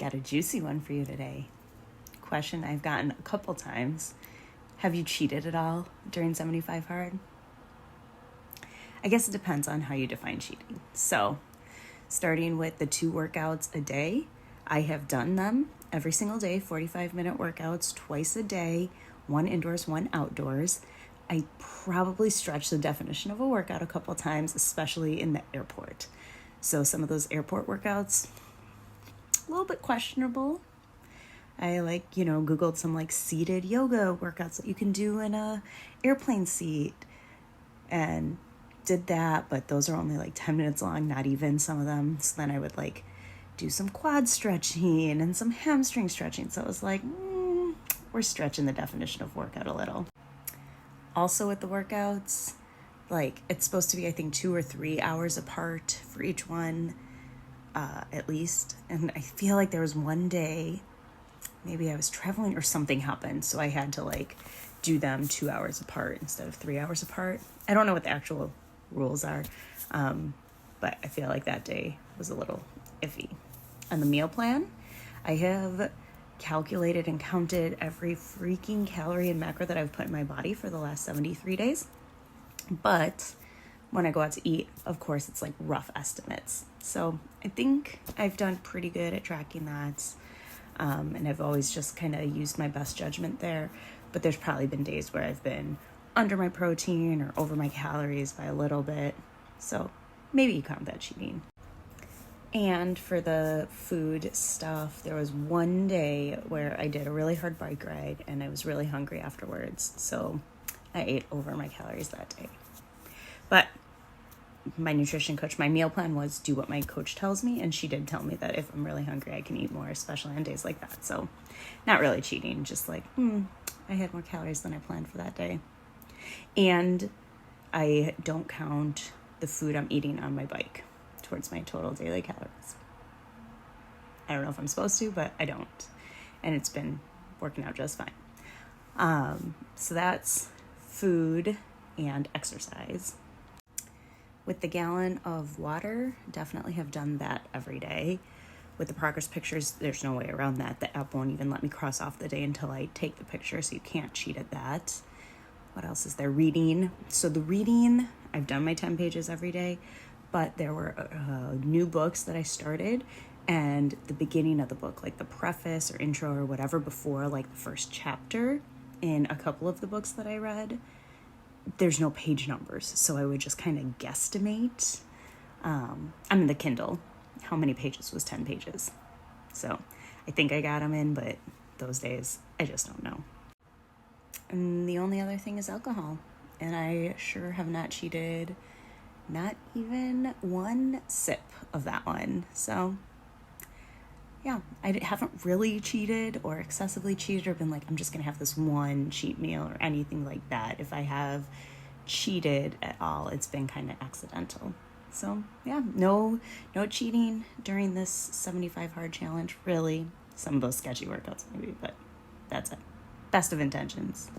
Got a juicy one for you today. Question I've gotten a couple times. Have you cheated at all during 75 hard? I guess it depends on how you define cheating. So, starting with the 2 workouts a day, I have done them every single day, 45-minute workouts twice a day, 1 indoors, 1 outdoors. I probably stretched the definition of a workout a couple times, especially in the airport. So some of those airport workouts, a little bit questionable. I Googled some seated yoga workouts that you can do in a airplane seat and did that, but those are only 10 minutes long, not even some of them. So then I would do some quad stretching and some hamstring stretching. So it was we're stretching the definition of workout a little. Also with the workouts, it's supposed to be, I think, 2 or 3 hours apart for each one, at least. And I feel like there was one day, maybe I was traveling or something happened, so I had to do them 2 hours apart instead of 3 hours apart. I don't know what the actual rules are, but I feel like that day was a little iffy. On the meal plan, I have calculated and counted every freaking calorie and macro that I've put in my body for the last 73 days. But when I go out to eat, of course, it's rough estimates. So I think I've done pretty good at tracking that. And I've always just kind of used my best judgment there. But there's probably been days where I've been under my protein or over my calories by a little bit. So maybe you count that cheating. And for the food stuff, there was one day where I did a really hard bike ride and I was really hungry afterwards. So I ate over my calories that day. But my nutrition coach, my meal plan was do what my coach tells me. And she did tell me that if I'm really hungry, I can eat more, especially on days like that. So not really cheating, just I had more calories than I planned for that day. And I don't count the food I'm eating on my bike towards my total daily calories. I don't know if I'm supposed to, but I don't. And it's been working out just fine. So that's food and exercise. With the gallon of water, definitely have done that every day. With the progress pictures, there's no way around that. The app won't even let me cross off the day until I take the picture, so you can't cheat at that. What else is there? Reading. So the reading, I've done my 10 pages every day, but there were new books that I started, and the beginning of the book, the preface or intro or whatever before the first chapter in a couple of the books that I read, there's no page numbers. So I would just kind of guesstimate. I'm in the Kindle. How many pages was 10 pages? So I think I got them in, but those days, I just don't know. And the only other thing is alcohol. And I sure have not cheated, not even 1 sip of that one. So yeah, I haven't really cheated or excessively cheated or been I'm just going to have this one cheat meal or anything like that. If I have cheated at all, it's been kind of accidental. So yeah, no cheating during this 75 hard challenge, really. Some of those sketchy workouts maybe, but that's it. Best of intentions.